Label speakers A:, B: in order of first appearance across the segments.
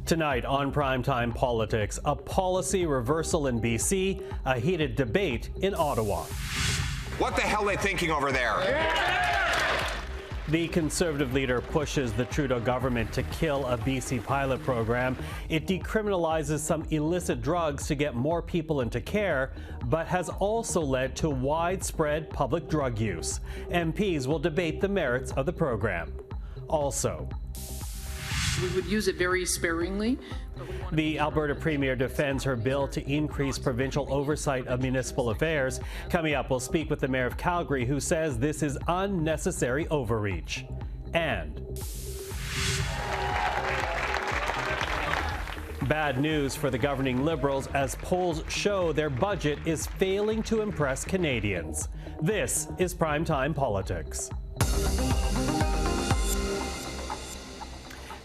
A: Tonight on Primetime Politics, a policy reversal in BC, a heated debate in Ottawa.
B: What the hell are they thinking over there?
A: The Conservative leader pushes the Trudeau government to kill a BC pilot program. It decriminalizes some illicit drugs to get more people into care, but has also led to widespread public drug use. MPs will debate the merits of the program. Also,
C: we would use it very sparingly.
A: The Alberta Premier defends her bill to increase provincial oversight of municipal affairs. Coming up, we'll speak with the Mayor of Calgary, who says this is unnecessary overreach. And bad news for the governing Liberals as polls show their budget is failing to impress Canadians. This is Primetime Politics.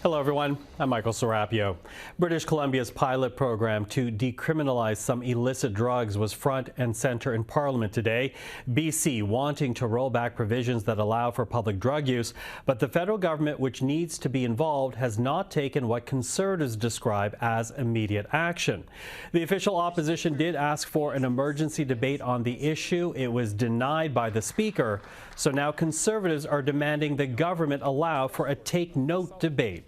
A: Hello, everyone. I'm Michael Serapio. British Columbia's pilot program to decriminalize some illicit drugs was front and center in Parliament today. BC wanting to roll back provisions that allow for public drug use, but the federal government, which needs to be involved, has not taken what Conservatives describe as immediate action. The official opposition did ask for an emergency debate on the issue. It was denied by the Speaker. So now Conservatives are demanding the government allow for a take-note debate.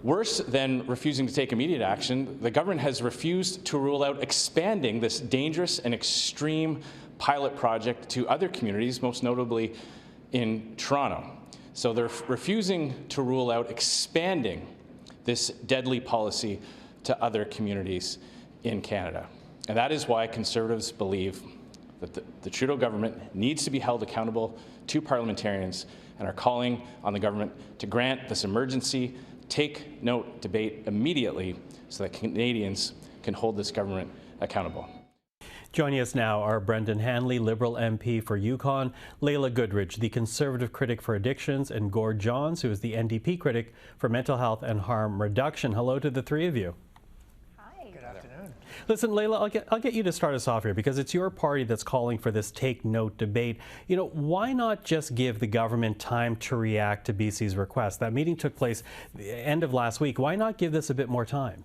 D: Worse than refusing to take immediate action, the government has refused to rule out expanding this dangerous and extreme pilot project to other communities, most notably in Toronto. So they're refusing to rule out expanding this deadly policy to other communities in Canada. And that is why Conservatives believe that the Trudeau government needs to be held accountable to parliamentarians and are calling on the government to grant this emergency take-note debate immediately so that Canadians can hold this government accountable.
A: Joining us now are Brendan Hanley, Liberal MP for Yukon, Laila Goodridge, the Conservative critic for addictions, and Gord Johns, who is the NDP critic for mental health and harm reduction. Hello to the three of you. Listen, Laila, I'll get you to start us off here because it's your party that's calling for this take-note debate. You know, why not just give the government time to react to BC's request? That meeting took place the end of last week. Why not give this a bit more time?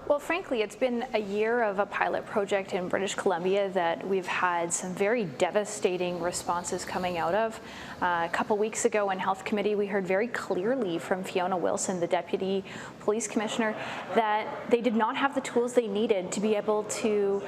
E: Well, frankly, it's been a year of a pilot project in British Columbia that we've had some very devastating responses coming out of. A couple weeks ago in Health Committee, we heard very clearly from Fiona Wilson, the Deputy Police Commissioner, that they did not have the tools they needed to be able to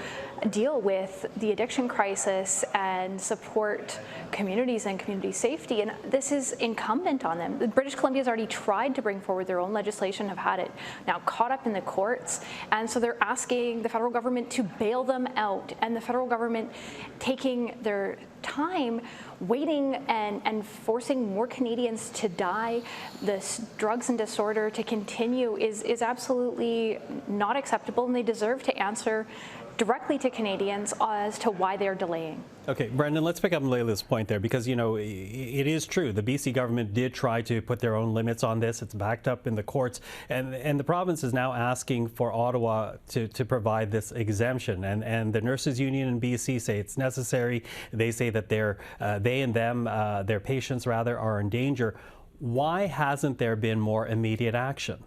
E: deal with the addiction crisis and support communities and community safety, and this is incumbent on them. British Columbia has already tried to bring forward their own legislation, have had it now caught up in the courts, and so they're asking the federal government to bail them out, and the federal government taking their time waiting and forcing more Canadians to die, this drugs and disorder to continue is absolutely not acceptable, and they deserve to answer directly to Canadians as to why they're delaying.
A: Okay, Brendan, let's pick up on Laila's point there because, you know, it is true. The BC government did try to put their own limits on this. It's backed up in the courts. And the province is now asking for Ottawa to provide this exemption. And the nurses union in BC say it's necessary. They say that their patients rather, are in danger. Why hasn't there been more immediate action?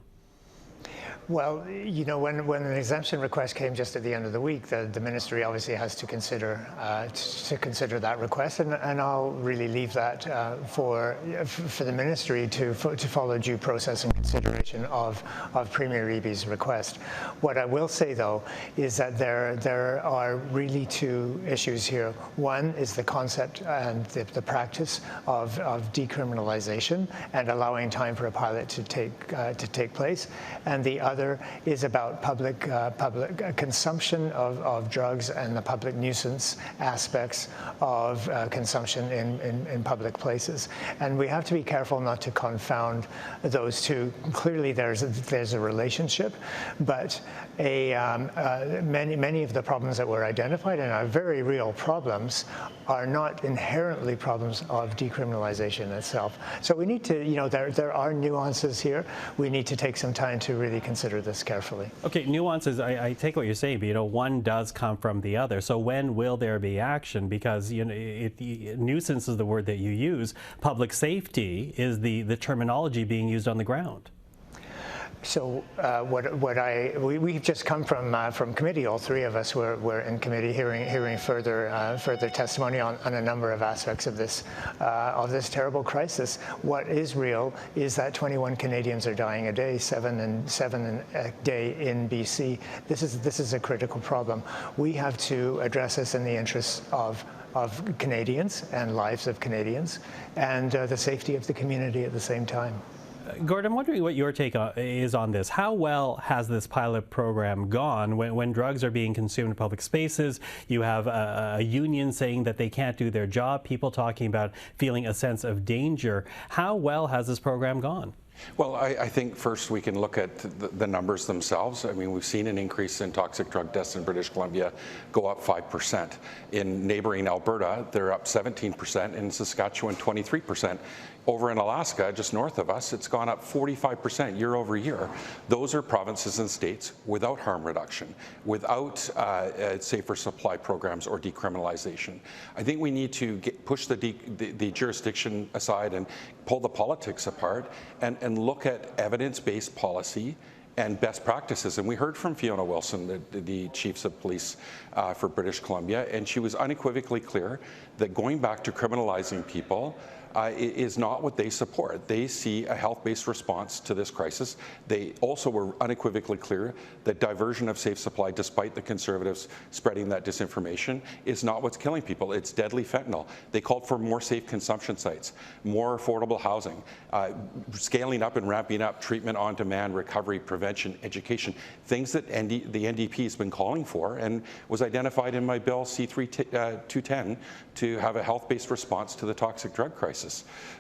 F: Well, you know, when an exemption request came just at the end of the week, the ministry obviously has to consider that request, and I'll really leave that for the ministry to follow due process and consideration of Premier Eby's request. What I will say, though, is that there are really two issues here. One is the concept and the practice of decriminalization and allowing time for a pilot to take place, and the other is about public consumption of drugs and the public nuisance aspects of consumption in public places. And we have to be careful not to confound those two. Clearly, there's a relationship, but many of the problems that were identified and are very real problems are not inherently problems of decriminalization itself. So we need to, you know, there are nuances here. We need to take some time to really consider this carefully.
A: Okay, nuances, I take what you're saying, but, you know, one does come from the other. So when will there be action? Because, you know, nuisance is the word that you use. Public safety is the terminology being used on the ground.
F: So we've just come from committee. All three of us were in committee hearing further testimony on a number of aspects of this terrible crisis. What is real is that 21 Canadians are dying a day, seven a day in BC. This is a critical problem. We have to address this in the interests of Canadians and lives of Canadians, and the safety of the community at the same time.
A: Gord, I'm wondering what your take is on this. How well has this pilot program gone when drugs are being consumed in public spaces? You have a union saying that they can't do their job, people talking about feeling a sense of danger. How well has this program gone?
G: Well, I think first we can look at the numbers themselves. I mean, we've seen an increase in toxic drug deaths in British Columbia go up 5%. In neighboring Alberta, they're up 17%. In Saskatchewan, 23%. Over in Alaska, just north of us, it's gone up 45% year over year. Those are provinces and states without harm reduction, without safer supply programs or decriminalization. I think we need to push the jurisdiction aside and pull the politics apart and look at evidence-based policy and best practices. And we heard from Fiona Wilson, the chiefs of police for British Columbia, and she was unequivocally clear that going back to criminalizing people is not what they support. They see a health-based response to this crisis. They also were unequivocally clear that diversion of safe supply, despite the Conservatives spreading that disinformation, is not what's killing people. It's deadly fentanyl. They called for more safe consumption sites, more affordable housing, scaling up and ramping up treatment on demand, recovery, prevention, education, things that the NDP has been calling for and was identified in my bill C-210 to have a health-based response to the toxic drug crisis.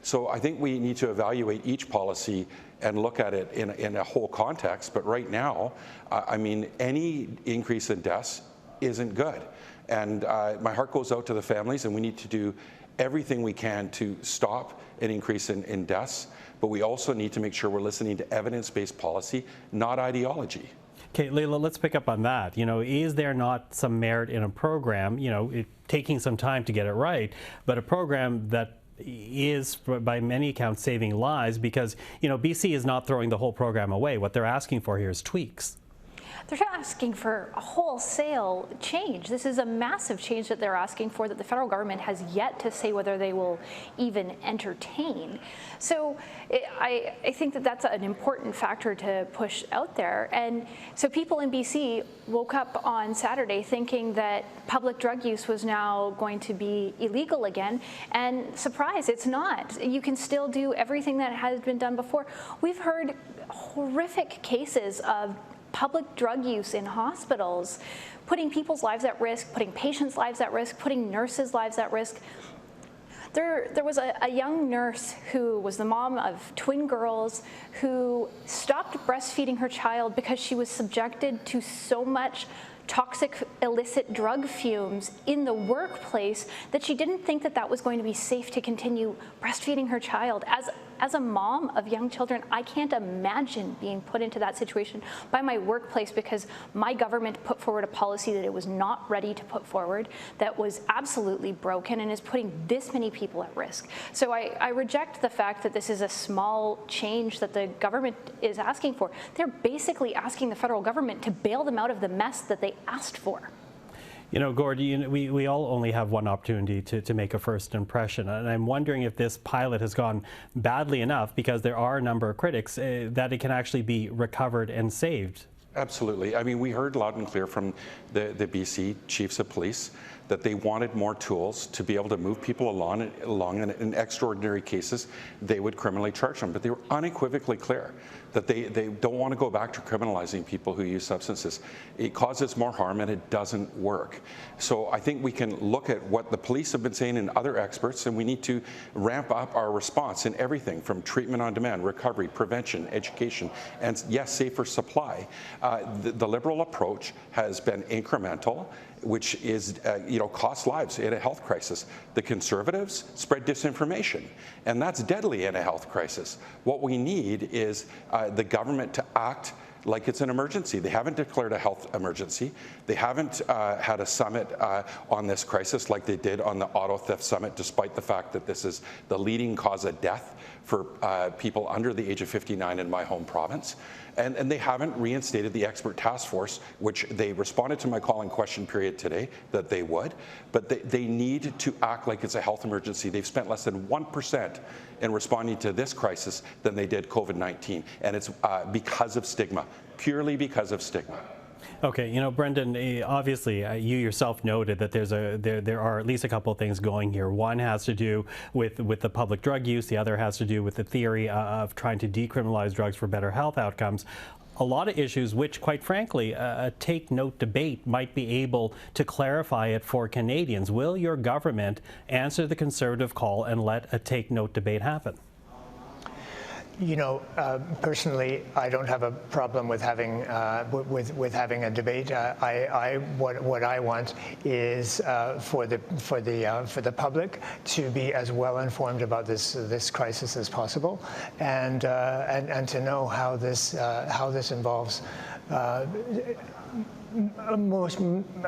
G: So I think we need to evaluate each policy and look at it in a whole context. But right now, I mean, any increase in deaths isn't good. And my heart goes out to the families, and we need to do everything we can to stop an increase in deaths. But we also need to make sure we're listening to evidence-based policy, not ideology.
A: Okay, Laila, let's pick up on that. You know, is there not some merit in a program, taking some time to get it right, but a program that is, by many accounts, saving lives? Because, BC is not throwing the whole program away. What they're asking for here is tweaks.
E: They're asking for a wholesale change. This is a massive change that they're asking for that the federal government has yet to say whether they will even entertain. So I think that that's an important factor to push out there. And so people in BC woke up on Saturday thinking that public drug use was now going to be illegal again. And surprise, it's not. You can still do everything that has been done before. We've heard horrific cases of public drug use in hospitals, putting people's lives at risk, putting patients' lives at risk, putting nurses' lives at risk. There was a young nurse who was the mom of twin girls who stopped breastfeeding her child because she was subjected to so much toxic illicit drug fumes in the workplace that she didn't think that was going to be safe to continue breastfeeding her child. As a mom of young children, I can't imagine being put into that situation by my workplace because my government put forward a policy that it was not ready to put forward, that was absolutely broken and is putting this many people at risk. So I reject the fact that this is a small change that the government is asking for. They're basically asking the federal government to bail them out of the mess that they asked for.
A: Gord, we all only have one opportunity to make a first impression, and I'm wondering if this pilot has gone badly enough, because there are a number of critics, that it can actually be recovered and saved.
G: Absolutely. I mean, we heard loud and clear from the BC chiefs of police that they wanted more tools to be able to move people along and in extraordinary cases, they would criminally charge them. But they were unequivocally clear that they don't want to go back to criminalizing people who use substances. It causes more harm and it doesn't work. So I think we can look at what the police have been saying and other experts, and we need to ramp up our response in everything from treatment on demand, recovery, prevention, education, and yes, safer supply. The Liberal approach has been incremental, which is, costs lives in a health crisis. The Conservatives spread disinformation, and that's deadly in a health crisis. What we need is the government to act like it's an emergency. They haven't declared a health emergency. They haven't had a summit on this crisis like they did on the auto theft summit, despite the fact that this is the leading cause of death for people under the age of 59 in my home province. And they haven't reinstated the expert task force, which they responded to my call and question period today that they would, but they need to act like it's a health emergency. They've spent less than 1% in responding to this crisis than they did COVID-19, and it's because of stigma, purely because of stigma.
A: Okay, Brendan, obviously you yourself noted that there are at least a couple of things going here. One has to do with the public drug use. The other has to do with the theory of trying to decriminalize drugs for better health outcomes. A lot of issues which, quite frankly, a take-note debate might be able to clarify it for Canadians. Will your government answer the Conservative call and let a take-note debate happen?
F: Personally, I don't have a problem with having having a debate. What I want is for the public to be as well informed about this crisis as possible, and to know how this involves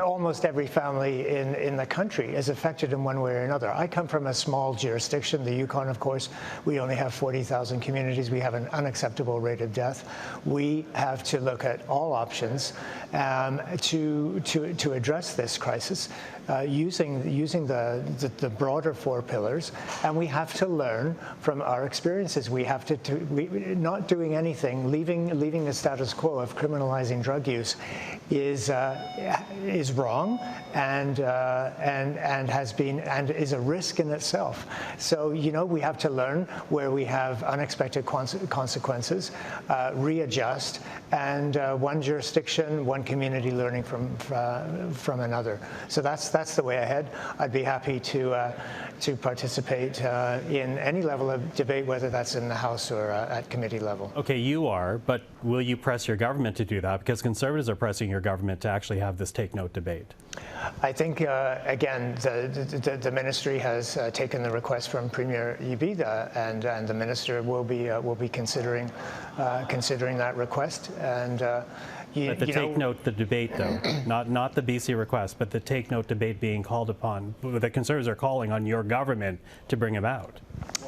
F: almost every family in the country is affected in one way or another. I come from a small jurisdiction, the Yukon, of course. We only have 40,000 communities. We have an unacceptable rate of death. We have to look at all options to address this crisis using the broader four pillars, and we have to learn from our experiences. We have to not doing anything, leaving the status quo of criminalizing drug use is wrong and has been and is a risk in itself. So we have to learn where we have unexpected consequences, readjust, and one jurisdiction, one community learning from another. So that's the way ahead. I'd be happy to participate in any level of debate, whether that's in the House or at committee level. Okay,
A: you are, but will you press your government to do that? Because Conservatives are pressing your government to actually have this take-note debate.
F: I think, again, the ministry has taken the request from Premier Ibida, and the minister will be considering that request. And
A: but the take-note, the debate, though, not the BC request, but the take-note debate being called upon, the Conservatives are calling on your government to bring about.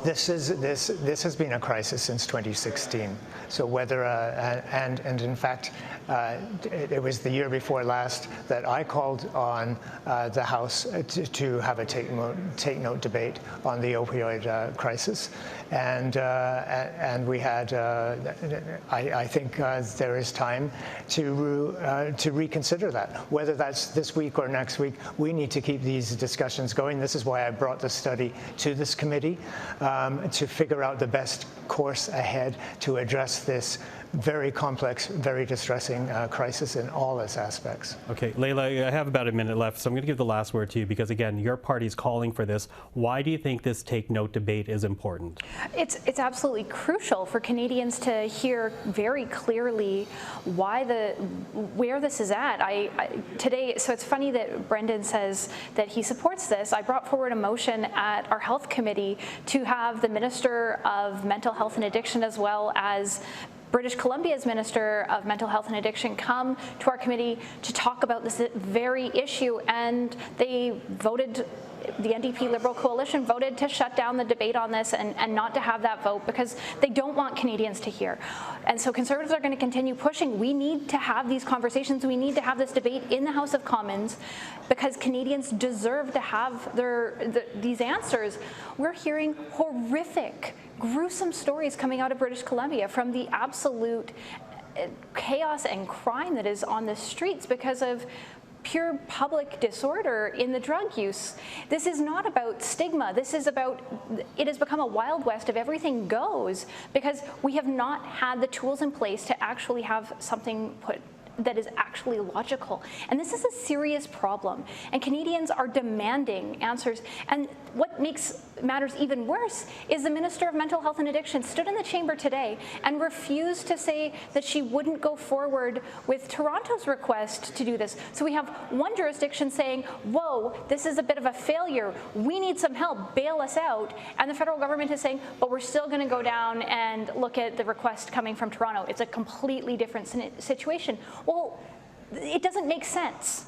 F: This has been a crisis since 2016. So whether and in fact, it was the year before last that I called on the House to have a take-note debate on the opioid crisis, and we had. I think there is time to reconsider that. Whether that's this week or next week, we need to keep these discussions going. This is why I brought the study to this committee, to figure out the best course ahead to address this very complex, very distressing crisis in all its aspects.
A: Okay, Laila, I have about a minute left, so I'm going to give the last word to you because, again, your party's calling for this. Why do you think this take-note debate is important?
E: It's absolutely crucial for Canadians to hear very clearly where this is at. Today, so it's funny that Brendan says that he supports this. I brought forward a motion at our health committee to have the Minister of Mental Health and Addiction, as well as British Columbia's Minister of Mental Health and Addiction, come to our committee to talk about this very issue, and they voted. The NDP Liberal Coalition voted to shut down the debate on this and not to have that vote because they don't want Canadians to hear. And so Conservatives are going to continue pushing. We need to have these conversations. We need to have this debate in the House of Commons because Canadians deserve to have these answers. We're hearing horrific, gruesome stories coming out of British Columbia from the absolute chaos and crime that is on the streets because of pure public disorder in the drug use. This is not about stigma. This is about, it has become a wild west of everything goes because we have not had the tools in place to actually have something put that is actually logical. And this is a serious problem. And Canadians are demanding answers. And what makes matters even worse is the Minister of Mental Health and Addiction stood in the chamber today and refused to say that she wouldn't go forward with Toronto's request to do this. So we have one jurisdiction saying, whoa, this is a bit of a failure. We need some help. Bail us out. And the federal government is saying, but we're still going to go down and look at the request coming from Toronto. It's a completely different situation. Well, it doesn't make sense.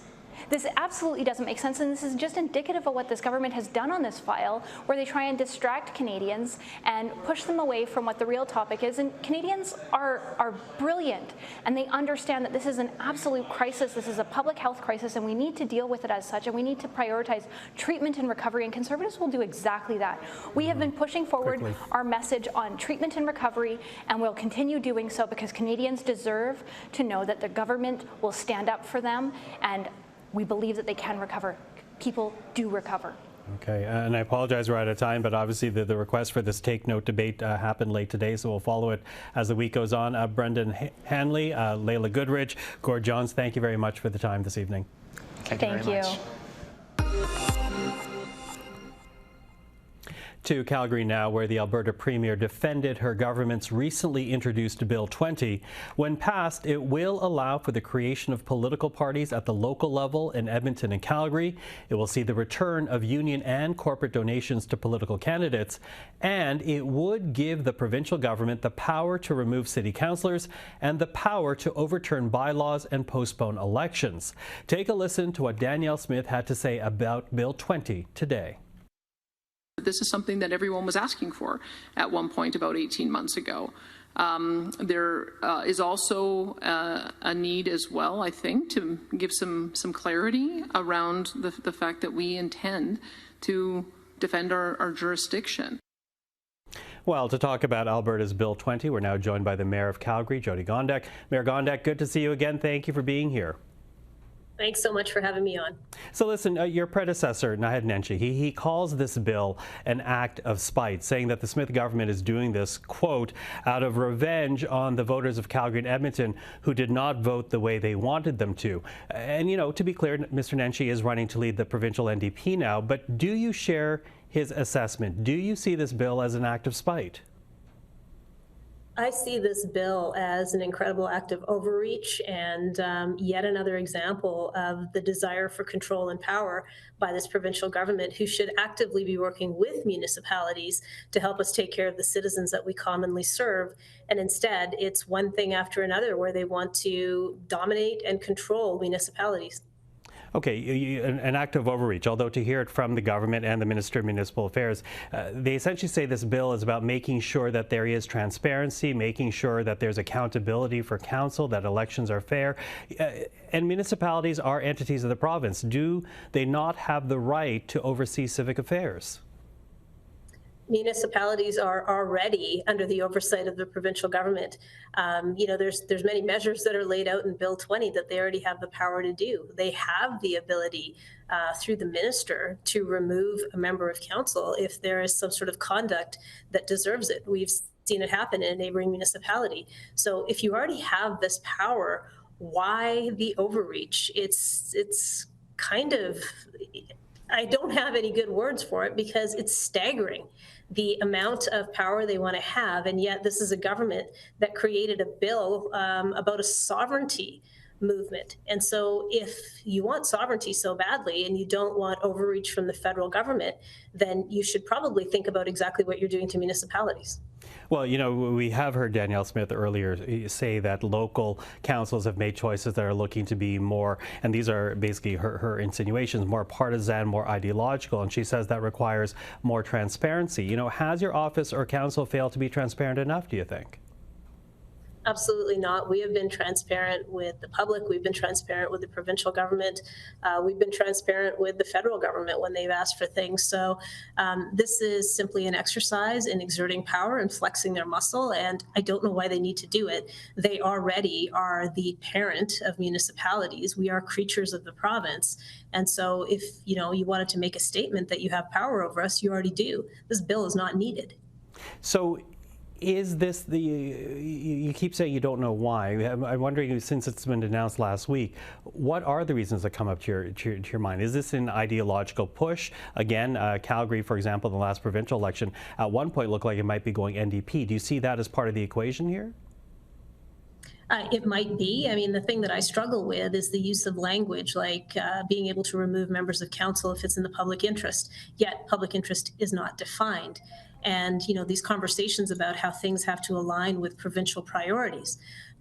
E: This absolutely doesn't make sense, and this is just indicative of what this government has done on this file, where they try and distract Canadians and push them away from what the real topic is. And Canadians are brilliant, and they understand that this is an absolute crisis. This is a public health crisis, and we need to deal with it as such, and we need to prioritize treatment and recovery, and Conservatives will do exactly that. We have been pushing forward our message on treatment and recovery, and we'll continue doing so because Canadians deserve to know that the government will stand up for them, and we believe that they can recover. People do recover.
A: Okay, and I apologize, we're out of time, but obviously the request for this take note debate happened late today, so we'll follow it as the week goes on. Brendan Hanley, Laila Goodridge, Gord Johns, thank you very much for the time this evening.
F: Thank you very much.
A: To Calgary now, where the Alberta Premier defended her government's recently introduced Bill 20. When passed, it will allow for the creation of political parties at the local level in Edmonton and Calgary. It will see the return of union and corporate donations to political candidates, and it would give the provincial government the power to remove city councillors and the power to overturn bylaws and postpone elections. Take a listen to what Danielle Smith had to say about Bill 20 today.
C: This is something that everyone was asking for at one point about 18 months ago. There is also a need as well, I think, to give some clarity around the fact that we intend to defend our jurisdiction.
A: Well, to talk about Alberta's Bill 20, we're now joined by the Mayor of Calgary, Jyoti Gondek. Mayor Gondek, good to see you again. Thank you for being here.
H: Thanks so much for having me on.
A: So listen, your predecessor, Naheed Nenshi, he calls this bill an act of spite, saying that the Smith government is doing this, quote, out of revenge on the voters of Calgary and Edmonton who did not vote the way they wanted them to. And, you know, to be clear, Mr. Nenshi is running to lead the provincial NDP now, but do you share his assessment? Do you see this bill as an act of spite?
H: I see this bill as an incredible act of overreach and yet another example of the desire for control and power by this provincial government, who should actively be working with municipalities to help us take care of the citizens that we commonly serve. And instead, it's one thing after another where they want to dominate and control municipalities.
A: Okay, an act of overreach, although to hear it from the government and the Minister of Municipal Affairs, they essentially say this bill is about making sure that there is transparency, making sure that there's accountability for council, that elections are fair. And municipalities are entities of the province. Do they not have the right to oversee civic affairs?
H: Municipalities are already under the oversight of the provincial government. You know, there's many measures that are laid out in Bill 20 that they already have the power to do. They have the ability through the minister to remove a member of council if there is some sort of conduct that deserves it. We've seen it happen in a neighboring municipality. So if you already have this power, why the overreach? It's kind of, I don't have any good words for it because it's staggering, the amount of power they want to have. And yet this is a government that created a bill about a sovereignty movement. And so if you want sovereignty so badly and you don't want overreach from the federal government, then you should probably think about exactly what you're doing to municipalities.
A: Well, you know, we have heard Danielle Smith earlier say that local councils have made choices that are looking to be more, and these are basically her insinuations, more partisan, more ideological, and she says that requires more transparency. You know, has your office or council failed to be transparent enough, do you think?
H: Absolutely not. We have been transparent with the public. We've been transparent with the provincial government. We've been transparent with the federal government when they've asked for things. So this is simply an exercise in exerting power and flexing their muscle. And I don't know why they need to do it. They already are the parent of municipalities. We are creatures of the province. And so if you wanted to make a statement that you have power over us, you already do. This bill is not needed.
A: So is this you keep saying you don't know why. I'm wondering, since it's been announced last week, what are the reasons that come up to your mind? Is this an ideological push? Again, Calgary, for example, in the last provincial election, at one point looked like it might be going NDP. Do you see that as part of the equation here?
H: It might be. I mean, the thing that I struggle with is the use of language like being able to remove members of council if it's in the public interest, yet public interest is not defined. And, these conversations about how things have to align with provincial priorities.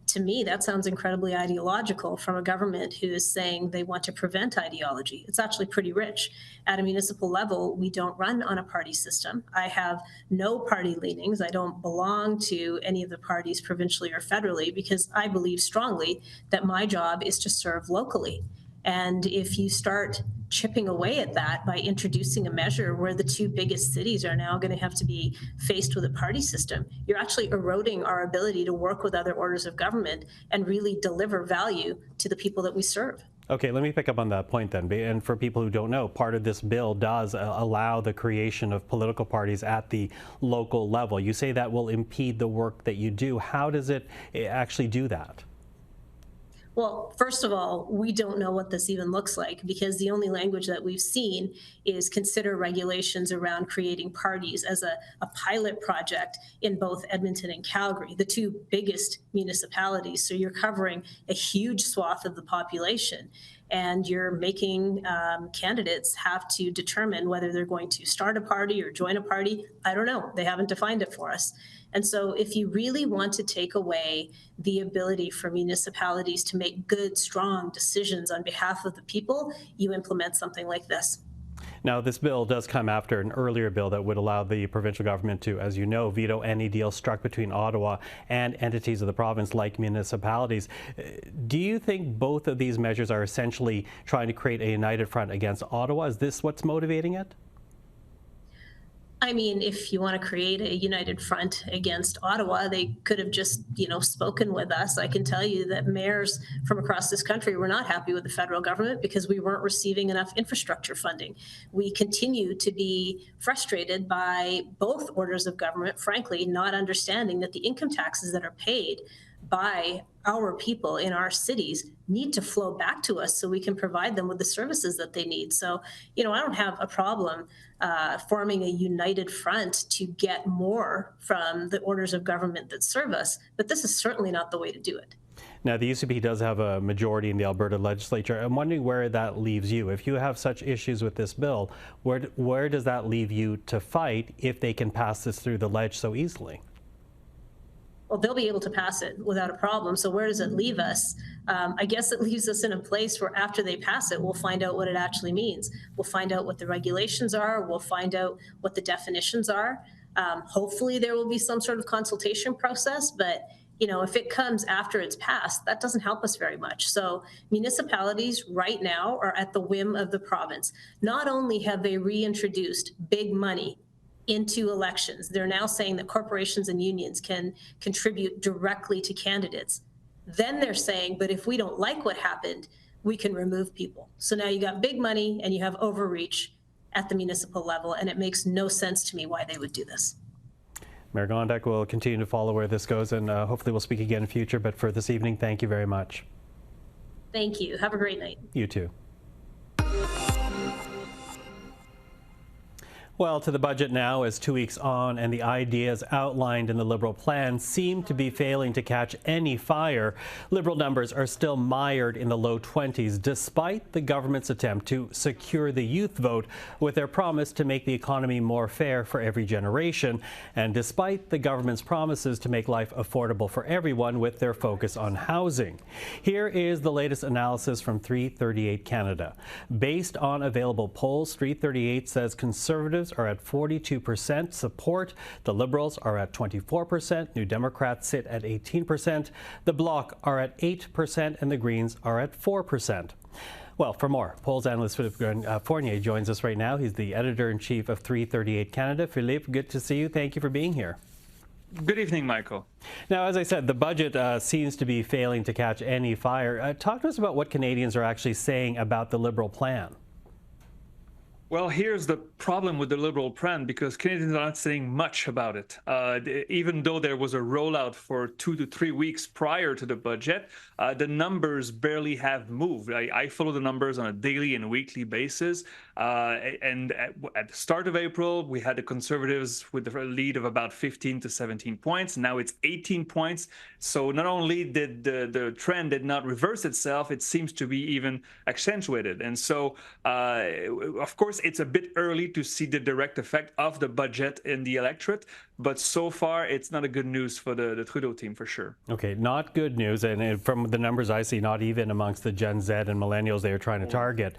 H: to me, that sounds incredibly ideological from a government who is saying they want to prevent ideology. It's actually pretty rich. At a municipal level, we don't run on a party system. I have no party leanings. I don't belong to any of the parties provincially or federally because I believe strongly that my job is to serve locally. And if you start chipping away at that by introducing a measure where the two biggest cities are now going to have to be faced with a party system, you're actually eroding our ability to work with other orders of government and really deliver value to the people that we serve.
A: Okay, let me pick up on that point then. And for people who don't know, part of this bill does allow the creation of political parties at the local level. You say that will impede the work that you do. How does it actually do that?
H: Well, first of all, we don't know what this even looks like because the only language that we've seen is consider regulations around creating parties as a pilot project in both Edmonton and Calgary, the two biggest municipalities. So you're covering a huge swath of the population and you're making candidates have to determine whether they're going to start a party or join a party. I don't know. They haven't defined it for us. And so if you really want to take away the ability for municipalities to make good, strong decisions on behalf of the people, you implement something like this.
A: Now, this bill does come after an earlier bill that would allow the provincial government to, as you know, veto any deal struck between Ottawa and entities of the province like municipalities. Do you think both of these measures are essentially trying to create a united front against Ottawa? Is this what's motivating it?
H: I mean, if you want to create a united front against Ottawa, they could have just, spoken with us. I can tell you that mayors from across this country were not happy with the federal government because we weren't receiving enough infrastructure funding. We continue to be frustrated by both orders of government, frankly, not understanding that the income taxes that are paid by our people in our cities need to flow back to us so we can provide them with the services that they need. So, I don't have a problem forming a united front to get more from the orders of government that serve us, but this is certainly not the way to do it.
A: Now, the UCP does have a majority in the Alberta legislature. I'm wondering where that leaves you. If you have such issues with this bill, where does that leave you to fight if they can pass this through the ledge so easily?
H: Well, they'll be able to pass it without a problem. So where does it leave us? I guess it leaves us in a place where after they pass it, we'll find out what it actually means. We'll find out what the regulations are. We'll find out what the definitions are. Hopefully there will be some sort of consultation process, but if it comes after it's passed, that doesn't help us very much. So municipalities right now are at the whim of the province. Not only have they reintroduced big money into elections, they're now saying that corporations and unions can contribute directly to candidates. Then they're saying, but if we don't like what happened, we can remove people. So now you got big money and you have overreach at the municipal level, and it makes no sense to me why they would do this.
A: Mayor Gondek will continue to follow where this goes, and hopefully we'll speak again in future. But for this evening, thank you very much.
H: Thank you. Have a great night.
A: You too. Well, to the budget now, as 2 weeks on, and the ideas outlined in the Liberal plan seem to be failing to catch any fire. Liberal numbers are still mired in the low 20s, despite the government's attempt to secure the youth vote with their promise to make the economy more fair for every generation, and despite the government's promises to make life affordable for everyone with their focus on housing. Here is the latest analysis from 338 Canada. Based on available polls, 338 says Conservatives are at 42% support, the Liberals are at 24%, New Democrats sit at 18%, the Bloc are at 8%, and the Greens are at 4%. Well, for more, polls analyst Philippe Fournier joins us right now. He's the editor-in-chief of 338 Canada. Philippe, good to see you. Thank you for being here.
I: Good evening, Michael.
A: Now, as I said, the budget seems to be failing to catch any fire. Talk to us about what Canadians are actually saying about the Liberal plan.
I: Well, here's the problem with the Liberal plan, because Canadians are not saying much about it. Even though there was a rollout for 2 to 3 weeks prior to the budget, the numbers barely have moved. I follow the numbers on a daily and weekly basis. And at the start of April, we had the Conservatives with a lead of about 15 to 17 points. Now it's 18 points. So not only did the trend did not reverse itself, it seems to be even accentuated. And so, of course, course, it's a bit early to see the direct effect of the budget in the electorate, but so far it's not a good news for the Trudeau team for sure.
A: Okay, not good news, and from the numbers I see, not even amongst the Gen Z and millennials they are trying to target.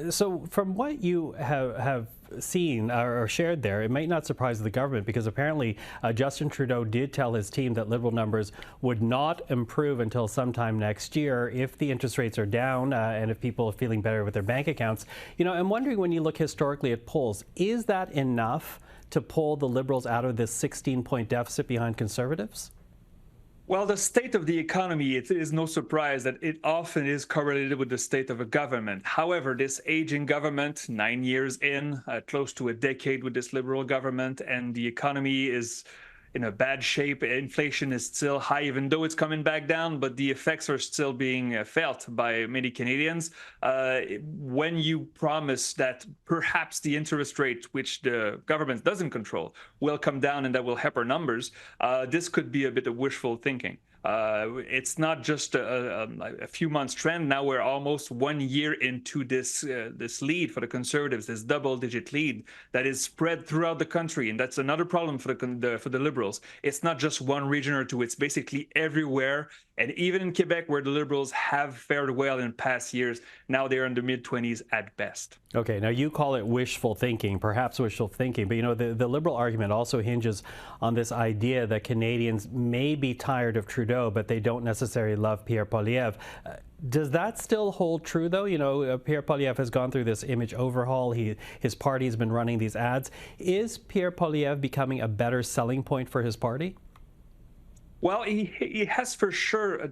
A: So from what you have seen or shared there, it might not surprise the government, because apparently Justin Trudeau did tell his team that Liberal numbers would not improve until sometime next year if the interest rates are down and if people are feeling better with their bank accounts. You know, I'm wondering, when you look historically at polls, is that enough to pull the Liberals out of this 16-point deficit behind Conservatives?
I: Well, the state of the economy, it is no surprise that it often is correlated with the state of a government. However, this aging government, 9 years in, close to a decade with this Liberal government, and the economy is in a bad shape. Inflation is still high, even though it's coming back down, but the effects are still being felt by many Canadians. When you promise that perhaps the interest rate, which the government doesn't control, will come down and that will help our numbers, this could be a bit of wishful thinking. It's not just a few months trend. Now we're almost 1 year into this lead for the Conservatives, this double-digit lead that is spread throughout the country, and that's another problem for the Liberals. It's not just one region or two; it's basically everywhere. And even in Quebec, where the Liberals have fared well in past years, now they're in the mid-20s at best.
A: Okay, now you call it wishful thinking, perhaps wishful thinking, but you know, the Liberal argument also hinges on this idea that Canadians may be tired of Trudeau, but they don't necessarily love Pierre Poilievre. Does that still hold true, though? You know, Pierre Poilievre has gone through this image overhaul. His party's been running these ads. Is Pierre Poilievre becoming a better selling point for his party?
I: Well, he has for sure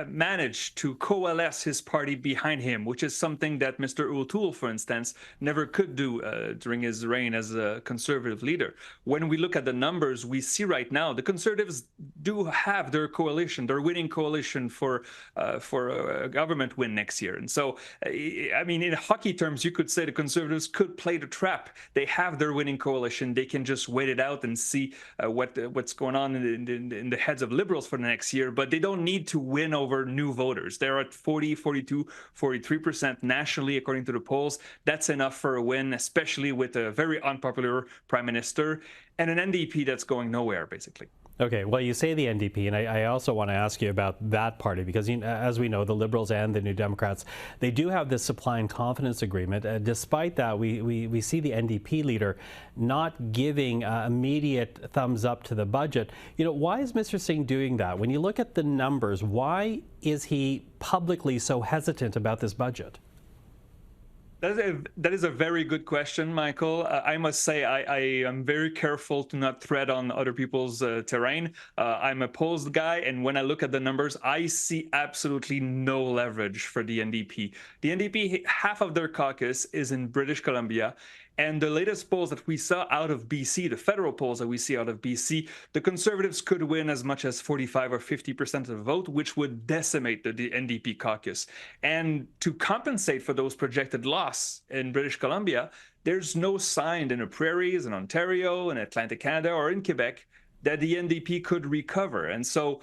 I: managed to coalesce his party behind him, which is something that Mr. O'Toole, for instance, never could do during his reign as a Conservative leader. When we look at the numbers, we see right now the Conservatives do have their coalition, their winning coalition for a government win next year. And so, I mean, in hockey terms, you could say the Conservatives could play the trap. They have their winning coalition. They can just wait it out and see what's going on in the heads of Liberals for the next year, but they don't need to win over new voters. They're at 40, 42, 43% nationally, according to the polls. That's enough for a win, especially with a very unpopular prime minister and an NDP that's going nowhere, basically.
A: Okay, well, you say the NDP, and I also want to ask you about that party, because as we know, the Liberals and the New Democrats, they do have this supply and confidence agreement. Despite that, we see the NDP leader not giving immediate thumbs up to the budget. You know, why is Mr. Singh doing that? When you look at the numbers, why is he publicly so hesitant about this budget?
I: That is a very good question, Michael. I must say I am very careful to not tread on other people's terrain. I'm a polls guy, and when I look at the numbers, I see absolutely no leverage for the NDP. The NDP, half of their caucus is in British Columbia, and the latest polls that we saw out of BC, the federal polls that we see out of BC, the Conservatives could win as much as 45 or 50% of the vote, which would decimate the NDP caucus. And to compensate for those projected loss in British Columbia, there's no sign in the prairies, in Ontario, in Atlantic Canada, or in Quebec that the NDP could recover. And so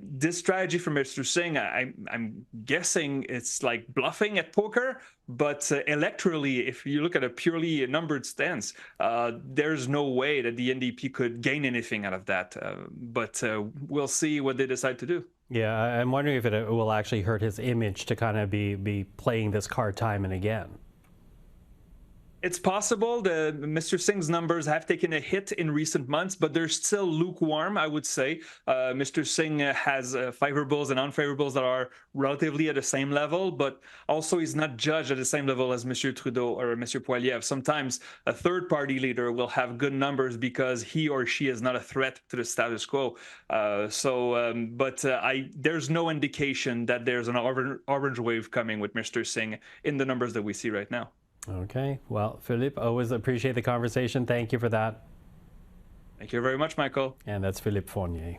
I: this strategy from Mr. Singh, I'm guessing it's like bluffing at poker, but electorally, if you look at a purely numbered stance, there's no way that the NDP could gain anything out of that. But we'll see what they decide to do.
A: Yeah, I'm wondering if it will actually hurt his image to kind of be playing this card time and again.
I: It's possible. Mr. Singh's numbers have taken a hit in recent months, but they're still lukewarm, I would say. Mr. Singh has favorables and unfavorables that are relatively at the same level, but also he's not judged at the same level as Mr. Trudeau or Mr. Poilievre. Sometimes a third-party leader will have good numbers because he or she is not a threat to the status quo. There's no indication that there's an orange wave coming with Mr. Singh in the numbers that we see right now.
A: Okay. Well, Philippe, always appreciate the conversation. Thank you for that.
I: Thank you very much, Michael.
A: And that's Philippe Fournier.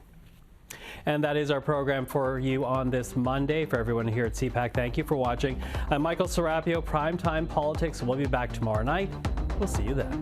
A: And that is our program for you on this Monday. For everyone here at CPAC, thank you for watching. I'm Michael Serapio, Primetime Politics. We'll be back tomorrow night. We'll see you then.